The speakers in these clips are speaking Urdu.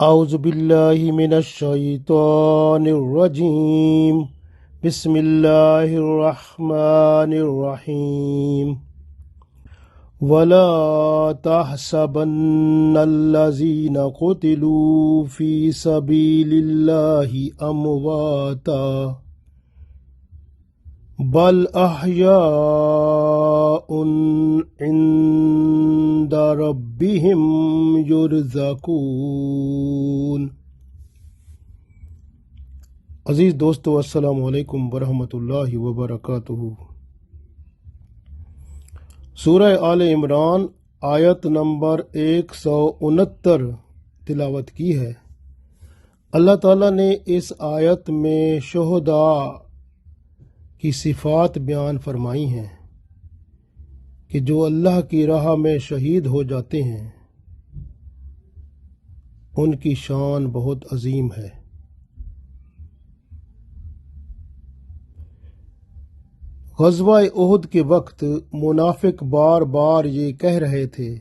اعوذ باللہ من الشیطان الرجیم بسم اللہ الرحمن الرحیم ولا تحسبن الذین قتلوا فی سبیل اللہ امواتا بل احیاء عند ربهم یرزقون۔ عزیز دوستو، السلام علیکم ورحمۃ اللہ وبرکاتہ۔ سورہ آل عمران آیت نمبر 169 تلاوت کی ہے۔ اللہ تعالیٰ نے اس آیت میں شہداء کی صفات بیان فرمائی ہیں کہ جو اللہ کی راہ میں شہید ہو جاتے ہیں ان کی شان بہت عظیم ہے۔ غزوہ احد کے وقت منافق بار بار یہ کہہ رہے تھے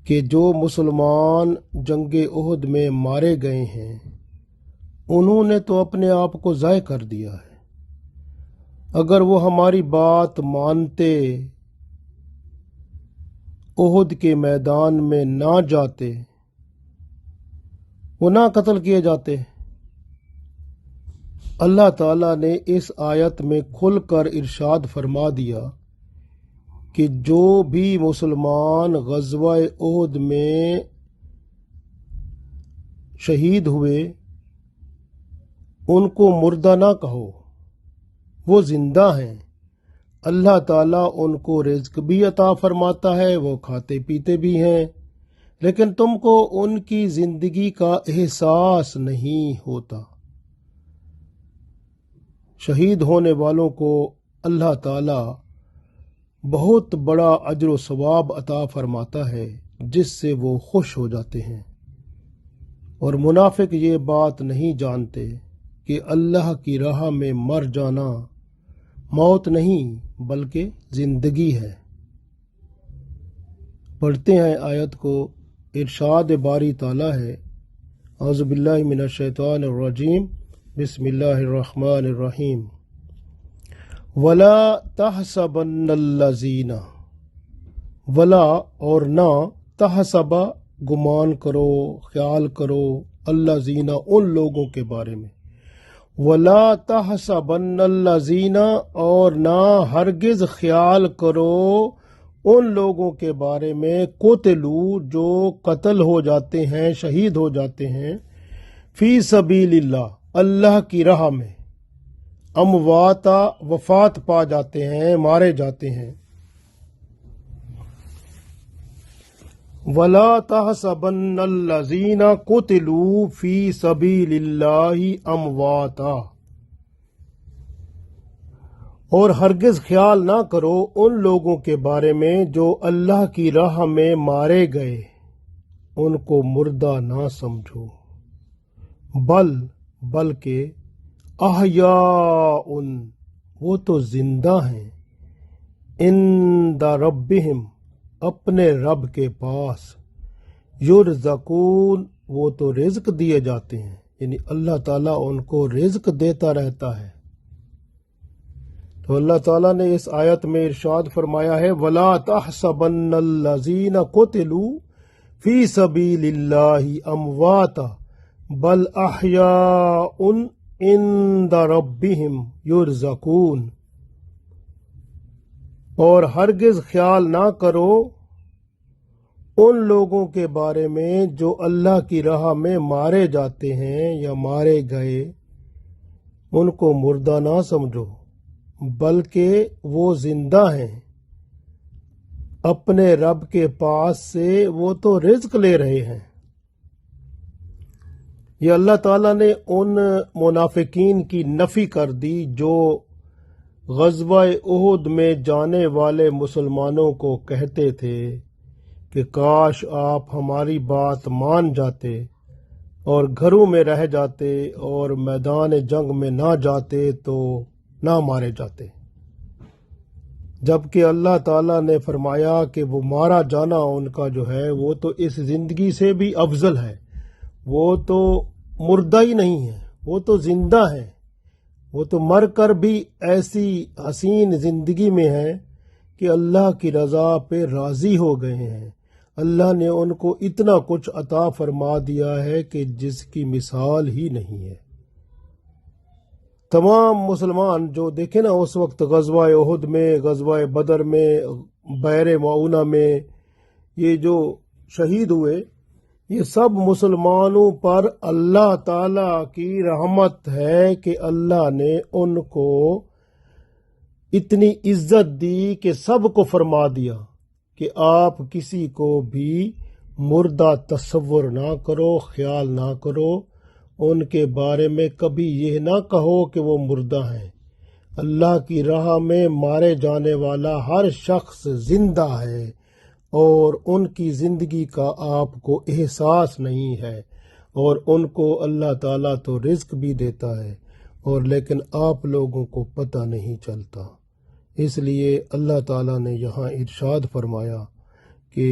کہ جو مسلمان جنگ احد میں مارے گئے ہیں انہوں نے تو اپنے آپ کو ضائع کر دیا ہے، اگر وہ ہماری بات مانتے، احد کے میدان میں نہ جاتے، وہ نہ قتل کیے جاتے۔ اللہ تعالیٰ نے اس آیت میں کھل کر ارشاد فرما دیا کہ جو بھی مسلمان غزوہ احد میں شہید ہوئے ان کو مردہ نہ کہو، وہ زندہ ہیں۔ اللہ تعالیٰ ان کو رزق بھی عطا فرماتا ہے، وہ کھاتے پیتے بھی ہیں، لیکن تم کو ان کی زندگی کا احساس نہیں ہوتا۔ شہید ہونے والوں کو اللہ تعالیٰ بہت بڑا اجر و ثواب عطا فرماتا ہے جس سے وہ خوش ہو جاتے ہیں، اور منافق یہ بات نہیں جانتے کہ اللہ کی راہ میں مر جانا موت نہیں بلکہ زندگی ہے۔ پڑھتے ہیں آیت کو۔ ارشاد باری تعالیٰ ہے، اعوذ باللہ من الشیطان الرجیم بسم اللہ الرحمن الرحیم ولا تحسبن الذین، ولا اور نہ، تحسب گمان کرو، خیال کرو، الذین ان لوگوں کے بارے میں، ولا تحسبن الذین اور نہ ہرگز خیال کرو ان لوگوں کے بارے میں قتلوا جو قتل ہو جاتے ہیں، شہید ہو جاتے ہیں، فی سبیل اللہ اللہ کی راہ میں، امواتا وفات پا جاتے ہیں، مارے جاتے ہیں۔ وَلَا تَحْسَبَنَّ الَّذِينَ قُتِلُوا فِي سَبِيلِ اللَّهِ أَمْوَاتًا، اور ہرگز خیال نہ کرو ان لوگوں کے بارے میں جو اللہ کی راہ میں مارے گئے، ان کو مردہ نہ سمجھو، بلکہ احیاء وہ تو زندہ ہیں، عند ربہم اپنے رب کے پاس، یرزقون وہ تو رزق دیے جاتے ہیں، یعنی اللہ تعالیٰ ان کو رزق دیتا رہتا ہے۔ تو اللہ تعالیٰ نے اس آیت میں ارشاد فرمایا ہے وَلَا تَحْسَبَنَّ الَّذِينَ قُتِلُوا فِي سَبِيلِ اللَّهِ أَمْوَاتًا بَلْ أَحْيَاءٌ عِندَ رَبِّهِمْ يُرْزَقُونَ، اور ہرگز خیال نہ کرو ان لوگوں کے بارے میں جو اللہ کی راہ میں مارے جاتے ہیں یا مارے گئے، ان کو مردہ نہ سمجھو بلکہ وہ زندہ ہیں، اپنے رب کے پاس سے وہ تو رزق لے رہے ہیں۔ یہ اللہ تعالیٰ نے ان منافقین کی نفی کر دی جو غزوہ احد میں جانے والے مسلمانوں کو کہتے تھے کہ کاش آپ ہماری بات مان جاتے اور گھروں میں رہ جاتے اور میدان جنگ میں نہ جاتے تو نہ مارے جاتے، جبکہ اللہ تعالیٰ نے فرمایا کہ وہ مارا جانا ان کا جو ہے وہ تو اس زندگی سے بھی افضل ہے، وہ تو مردہ ہی نہیں ہے، وہ تو زندہ ہے، وہ تو مر کر بھی ایسی حسین زندگی میں ہے کہ اللہ کی رضا پہ راضی ہو گئے ہیں۔ اللہ نے ان کو اتنا کچھ عطا فرما دیا ہے کہ جس کی مثال ہی نہیں ہے۔ تمام مسلمان جو دیکھیں نا اس وقت غزوہ احد میں، غزوہ بدر میں، بحر معونہ میں یہ جو شہید ہوئے، یہ سب مسلمانوں پر اللہ تعالی کی رحمت ہے کہ اللہ نے ان کو اتنی عزت دی کہ سب کو فرما دیا کہ آپ کسی کو بھی مردہ تصور نہ کرو، خیال نہ کرو، ان کے بارے میں کبھی یہ نہ کہو کہ وہ مردہ ہیں۔ اللہ کی راہ میں مارے جانے والا ہر شخص زندہ ہے اور ان کی زندگی کا آپ کو احساس نہیں ہے، اور ان کو اللہ تعالیٰ تو رزق بھی دیتا ہے، اور لیکن آپ لوگوں کو پتہ نہیں چلتا۔ اس لیے اللہ تعالیٰ نے یہاں ارشاد فرمایا کہ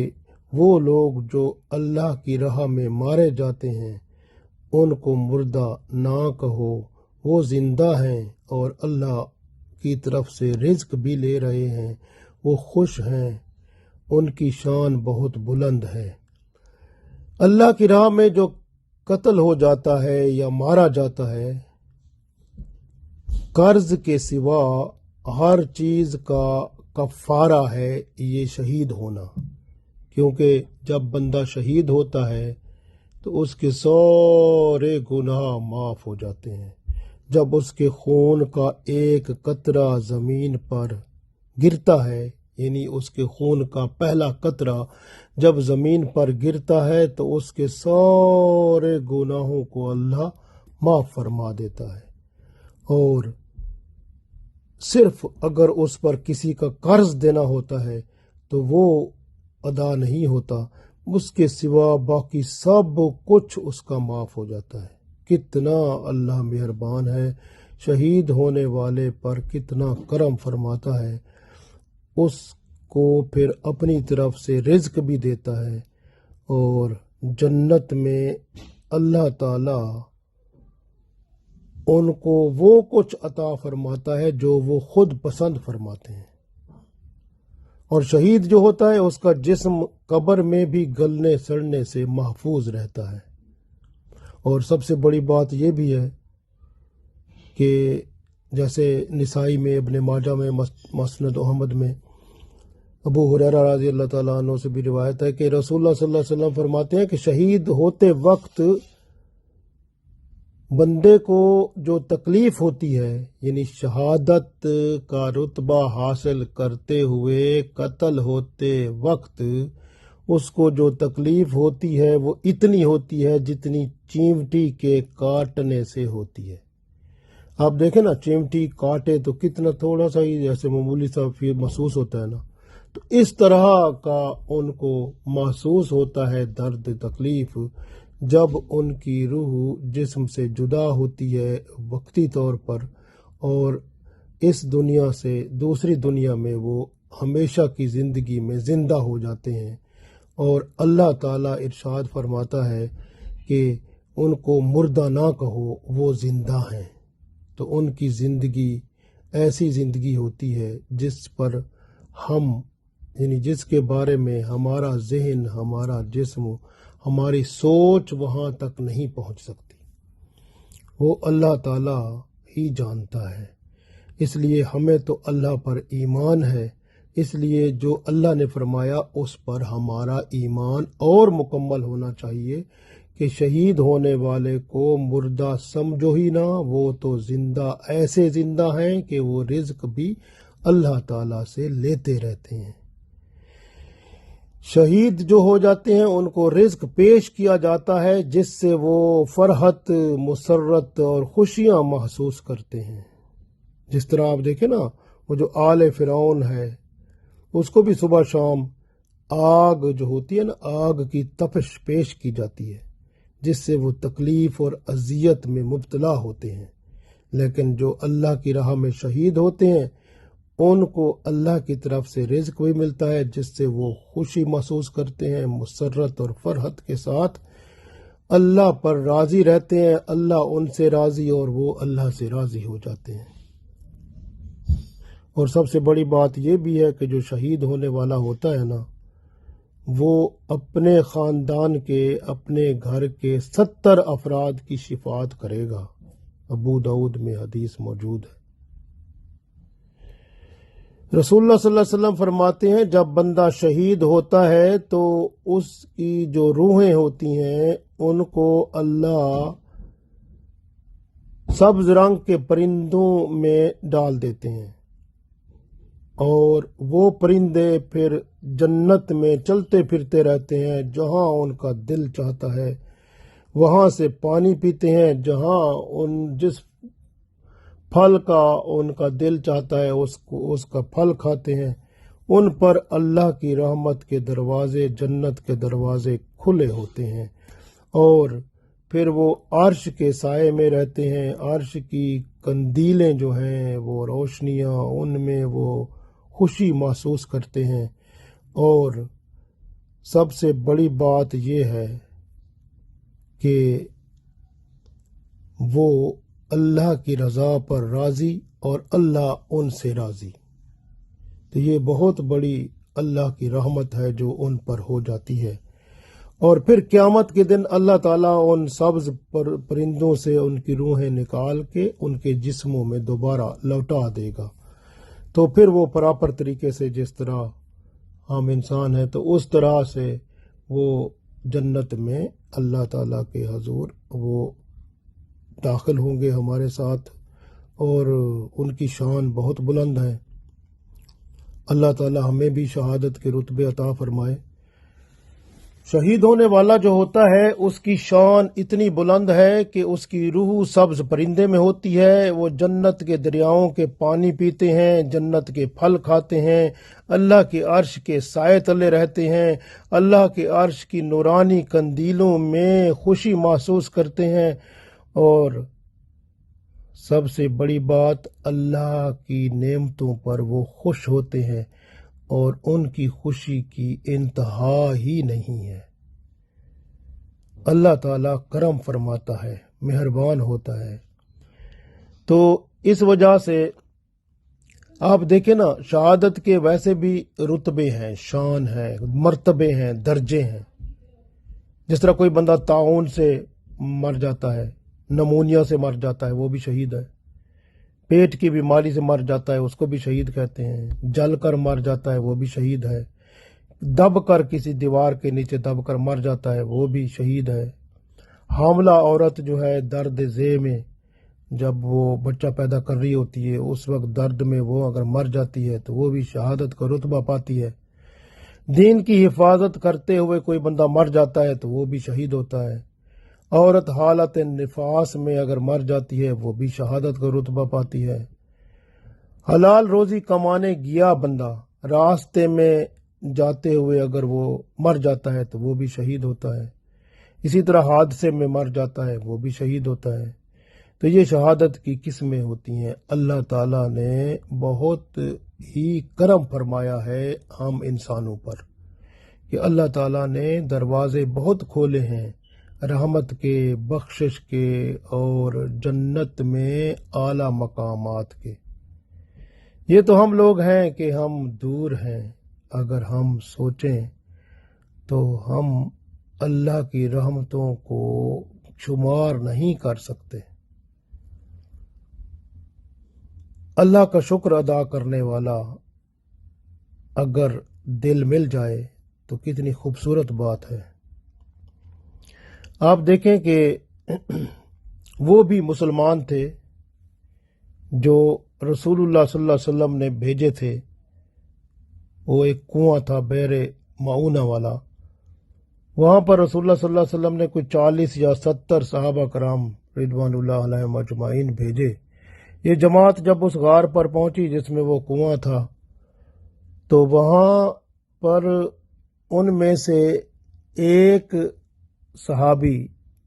وہ لوگ جو اللہ کی راہ میں مارے جاتے ہیں ان کو مردہ نہ کہو، وہ زندہ ہیں اور اللہ کی طرف سے رزق بھی لے رہے ہیں، وہ خوش ہیں، ان کی شان بہت بلند ہے۔ اللہ کی راہ میں جو قتل ہو جاتا ہے یا مارا جاتا ہے، قرض کے سوا ہر چیز کا کفارہ ہے یہ شہید ہونا، کیونکہ جب بندہ شہید ہوتا ہے تو اس کے سارے گناہ معاف ہو جاتے ہیں۔ جب اس کے خون کا ایک قطرہ زمین پر گرتا ہے، یعنی اس کے خون کا پہلا قطرہ جب زمین پر گرتا ہے تو اس کے سارے گناہوں کو اللہ معاف فرما دیتا ہے، اور صرف اگر اس پر کسی کا قرض دینا ہوتا ہے تو وہ ادا نہیں ہوتا، اس کے سوا باقی سب کچھ اس کا معاف ہو جاتا ہے۔ کتنا اللہ مہربان ہے، شہید ہونے والے پر کتنا کرم فرماتا ہے، اس کو پھر اپنی طرف سے رزق بھی دیتا ہے، اور جنت میں اللہ تعالی ان کو وہ کچھ عطا فرماتا ہے جو وہ خود پسند فرماتے ہیں۔ اور شہید جو ہوتا ہے اس کا جسم قبر میں بھی گلنے سڑنے سے محفوظ رہتا ہے۔ اور سب سے بڑی بات یہ بھی ہے کہ جیسے نسائی میں، ابن ماجہ میں، مسند احمد میں ابو ہریرہ رضی اللہ تعالیٰ عنہ سے بھی روایت ہے کہ رسول اللہ صلی اللہ علیہ وسلم فرماتے ہیں کہ شہید ہوتے وقت بندے کو جو تکلیف ہوتی ہے، یعنی شہادت کا رتبہ حاصل کرتے ہوئے قتل ہوتے وقت اس کو جو تکلیف ہوتی ہے وہ اتنی ہوتی ہے جتنی چیمٹی کے کاٹنے سے ہوتی ہے۔ آپ دیکھیں نا، چیمٹی کاٹے تو کتنا تھوڑا سا ہی جیسے معمولی سا پھر محسوس ہوتا ہے نا، تو اس طرح کا ان کو محسوس ہوتا ہے درد تکلیف جب ان کی روح جسم سے جدا ہوتی ہے وقتی طور پر، اور اس دنیا سے دوسری دنیا میں وہ ہمیشہ کی زندگی میں زندہ ہو جاتے ہیں، اور اللہ تعالیٰ ارشاد فرماتا ہے کہ ان کو مردہ نہ کہو، وہ زندہ ہیں۔ تو ان کی زندگی ایسی زندگی ہوتی ہے جس پر ہم، یعنی جس کے بارے میں ہمارا ذہن، ہمارا جسم، ہماری سوچ وہاں تک نہیں پہنچ سکتی، وہ اللہ تعالیٰ ہی جانتا ہے۔ اس لیے ہمیں تو اللہ پر ایمان ہے، اس لیے جو اللہ نے فرمایا اس پر ہمارا ایمان اور مکمل ہونا چاہیے کہ شہید ہونے والے کو مردہ سمجھو ہی نہ، وہ تو زندہ، ایسے زندہ ہیں کہ وہ رزق بھی اللہ تعالیٰ سے لیتے رہتے ہیں۔ شہید جو ہو جاتے ہیں ان کو رزق پیش کیا جاتا ہے جس سے وہ فرحت، مسرت اور خوشیاں محسوس کرتے ہیں۔ جس طرح آپ دیکھیں نا، وہ جو آل فرعون ہے اس کو بھی صبح شام آگ جو ہوتی ہے نا، آگ کی تپش پیش کی جاتی ہے جس سے وہ تکلیف اور اذیت میں مبتلا ہوتے ہیں، لیکن جو اللہ کی راہ میں شہید ہوتے ہیں ان کو اللہ کی طرف سے رزق بھی ملتا ہے جس سے وہ خوشی محسوس کرتے ہیں، مسرت اور فرحت کے ساتھ، اللہ پر راضی رہتے ہیں، اللہ ان سے راضی اور وہ اللہ سے راضی ہو جاتے ہیں۔ اور سب سے بڑی بات یہ بھی ہے کہ جو شہید ہونے والا ہوتا ہے نا، وہ اپنے خاندان کے، اپنے گھر کے 70 افراد کی شفاعت کرے گا۔ ابو داؤد میں حدیث موجود ہے۔ رسول اللہ صلی اللہ علیہ وسلم فرماتے ہیں جب بندہ شہید ہوتا ہے تو اس کی جو روحیں ہوتی ہیں ان کو اللہ سبز رنگ کے پرندوں میں ڈال دیتے ہیں، اور وہ پرندے پھر جنت میں چلتے پھرتے رہتے ہیں، جہاں ان کا دل چاہتا ہے وہاں سے پانی پیتے ہیں، جہاں جس پھل کا ان کا دل چاہتا ہے اس کا پھل کھاتے ہیں۔ ان پر اللہ کی رحمت کے دروازے، جنت کے دروازے کھلے ہوتے ہیں، اور پھر وہ عرش کے سائے میں رہتے ہیں۔ عرش کی قندیلیں جو ہیں، وہ روشنیاں، ان میں وہ خوشی محسوس کرتے ہیں۔ اور سب سے بڑی بات یہ ہے کہ وہ اللہ کی رضا پر راضی اور اللہ ان سے راضی۔ تو یہ بہت بڑی اللہ کی رحمت ہے جو ان پر ہو جاتی ہے۔ اور پھر قیامت کے دن اللہ تعالیٰ ان سبز پرندوں سے ان کی روحیں نکال کے ان کے جسموں میں دوبارہ لوٹا دے گا۔ تو پھر وہ پراپر طریقے سے، جس طرح ہم انسان ہیں تو اس طرح سے وہ جنت میں اللہ تعالیٰ کے حضور وہ داخل ہوں گے ہمارے ساتھ، اور ان کی شان بہت بلند ہے۔ اللہ تعالیٰ ہمیں بھی شہادت کے رتبے عطا فرمائے۔ شہید ہونے والا جو ہوتا ہے اس کی شان اتنی بلند ہے کہ اس کی روح سبز پرندے میں ہوتی ہے، وہ جنت کے دریاؤں کے پانی پیتے ہیں، جنت کے پھل کھاتے ہیں، اللہ کے عرش کے سائے تلے رہتے ہیں، اللہ کے عرش کی نورانی قندیلوں میں خوشی محسوس کرتے ہیں، اور سب سے بڑی بات اللہ کی نعمتوں پر وہ خوش ہوتے ہیں، اور ان کی خوشی کی انتہا ہی نہیں ہے۔ اللہ تعالیٰ کرم فرماتا ہے، مہربان ہوتا ہے۔ تو اس وجہ سے آپ دیکھیں نا، شہادت کے ویسے بھی رتبے ہیں، شان ہے، مرتبے ہیں، درجے ہیں۔ جس طرح کوئی بندہ طاعون سے مر جاتا ہے، نمونیا سے مر جاتا ہے، وہ بھی شہید ہے۔ پیٹ کی بیماری سے مر جاتا ہے، اس کو بھی شہید کہتے ہیں۔ جل کر مر جاتا ہے، وہ بھی شہید ہے۔ دب کر کسی دیوار کے نیچے دب کر مر جاتا ہے، وہ بھی شہید ہے۔ حاملہ عورت جو ہے درد ذے میں جب وہ بچہ پیدا کر رہی ہوتی ہے، اس وقت درد میں وہ اگر مر جاتی ہے تو وہ بھی شہادت کا رتبہ پاتی ہے۔ دین کی حفاظت کرتے ہوئے کوئی بندہ مر جاتا ہے تو وہ بھی شہید ہوتا ہے۔ عورت حالت نفاس میں اگر مر جاتی ہے وہ بھی شہادت کا رتبہ پاتی ہے۔ حلال روزی کمانے گیا بندہ، راستے میں جاتے ہوئے اگر وہ مر جاتا ہے تو وہ بھی شہید ہوتا ہے۔ اسی طرح حادثے میں مر جاتا ہے وہ بھی شہید ہوتا ہے۔ تو یہ شہادت کی قسمیں ہوتی ہیں۔ اللہ تعالیٰ نے بہت ہی کرم فرمایا ہے ہم انسانوں پر، کہ اللہ تعالیٰ نے دروازے بہت کھولے ہیں رحمت کے، بخشش کے، اور جنت میں اعلیٰ مقامات کے۔ یہ تو ہم لوگ ہیں کہ ہم دور ہیں، اگر ہم سوچیں تو ہم اللہ کی رحمتوں کو شمار نہیں کر سکتے۔ اللہ کا شکر ادا کرنے والا اگر دل مل جائے تو کتنی خوبصورت بات ہے۔ آپ دیکھیں کہ وہ بھی مسلمان تھے جو رسول اللہ صلی اللہ علیہ وسلم نے بھیجے تھے۔ وہ ایک کنواں تھا بئر معونہ والا، وہاں پر رسول اللہ صلی اللہ علیہ وسلم نے کوئی 40 یا 70 صحابہ کرام رضوان اللہ علیہم اجمعین بھیجے۔ یہ جماعت جب اس غار پر پہنچی جس میں وہ کنواں تھا، تو وہاں پر ان میں سے ایک صحابی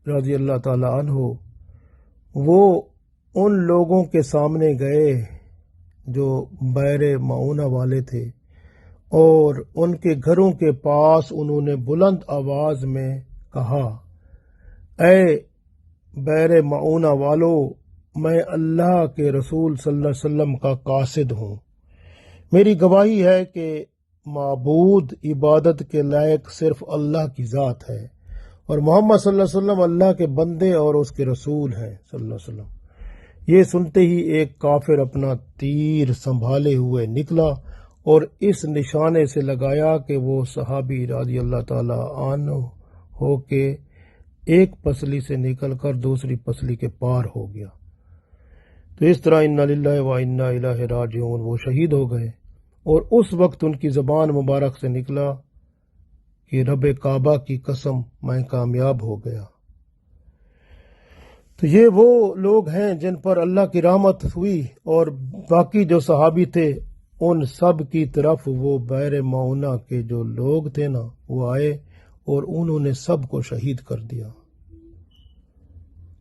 رضی اللہ تعالی عنہ وہ ان لوگوں کے سامنے گئے جو بئر معونہ والے تھے، اور ان کے گھروں کے پاس انہوں نے بلند آواز میں کہا، اے بیر معونہ والو، میں اللہ کے رسول صلی اللہ علیہ وسلم کا قاصد ہوں۔ میری گواہی ہے کہ معبود عبادت کے لائق صرف اللہ کی ذات ہے، اور محمد صلی اللہ علیہ وسلم اللہ کے بندے اور اس کے رسول ہیں صلی اللہ علیہ وسلم۔ یہ سنتے ہی ایک کافر اپنا تیر سنبھالے ہوئے نکلا اور اس نشانے سے لگایا کہ وہ صحابی رضی اللہ تعالی عنہ ہو کے ایک پسلی سے نکل کر دوسری پسلی کے پار ہو گیا۔ تو اس طرح انا للہ و انا الیہ راجعون، وہ شہید ہو گئے، اور اس وقت ان کی زبان مبارک سے نکلا کہ رب کعبہ کی قسم میں کامیاب ہو گیا۔ تو یہ وہ لوگ ہیں جن پر اللہ کی رحمت ہوئی، اور باقی جو صحابی تھے ان سب کی طرف وہ بیر معونہ کے جو لوگ تھے نا وہ آئے اور انہوں نے سب کو شہید کر دیا۔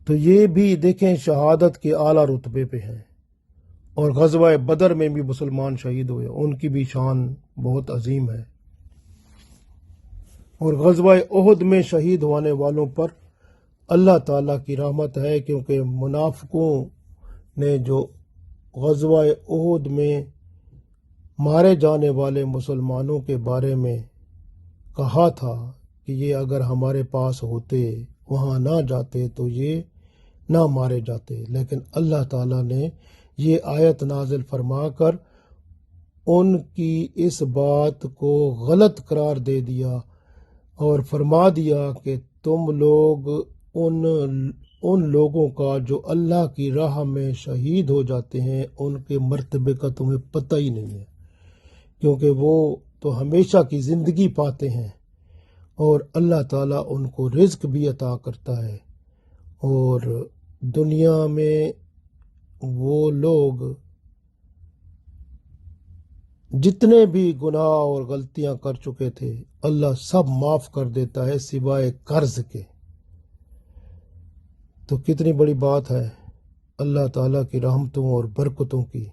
تو یہ بھی دیکھیں شہادت کے اعلیٰ رتبے پہ ہیں، اور غزوہ بدر میں بھی مسلمان شہید ہوئے، ان کی بھی شان بہت عظیم ہے۔ اور غزوہ احد میں شہید ہونے والوں پر اللہ تعالیٰ کی رحمت ہے، کیونکہ منافقوں نے جو غزوہ احد میں مارے جانے والے مسلمانوں کے بارے میں کہا تھا کہ یہ اگر ہمارے پاس ہوتے، وہاں نہ جاتے تو یہ نہ مارے جاتے، لیکن اللہ تعالیٰ نے یہ آیت نازل فرما کر ان کی اس بات کو غلط قرار دے دیا اور فرما دیا کہ تم لوگ ان لوگوں کا جو اللہ کی راہ میں شہید ہو جاتے ہیں ان کے مرتبے کا تمہیں پتہ ہی نہیں ہے، کیونکہ وہ تو ہمیشہ کی زندگی پاتے ہیں، اور اللہ تعالیٰ ان کو رزق بھی عطا کرتا ہے، اور دنیا میں وہ لوگ جتنے بھی گناہ اور غلطیاں کر چکے تھے اللہ سب معاف کر دیتا ہے سوائے قرض کے۔ تو کتنی بڑی بات ہے اللہ تعالیٰ کی رحمتوں اور برکتوں کی،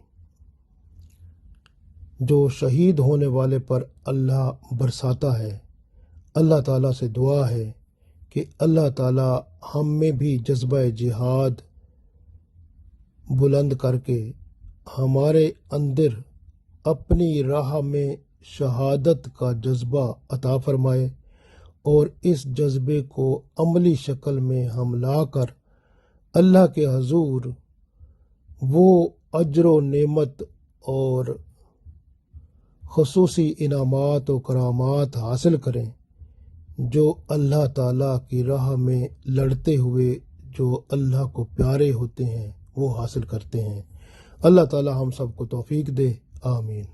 جو شہید ہونے والے پر اللہ برساتا ہے۔ اللہ تعالیٰ سے دعا ہے کہ اللہ تعالیٰ ہم میں بھی جذبہ جہاد بلند کر کے ہمارے اندر اپنی راہ میں شہادت کا جذبہ عطا فرمائے، اور اس جذبے کو عملی شکل میں ہم لا کر اللہ کے حضور وہ اجر و نعمت اور خصوصی انعامات و کرامات حاصل کریں جو اللہ تعالیٰ کی راہ میں لڑتے ہوئے جو اللہ کو پیارے ہوتے ہیں وہ حاصل کرتے ہیں۔ اللہ تعالیٰ ہم سب کو توفیق دے، آمین۔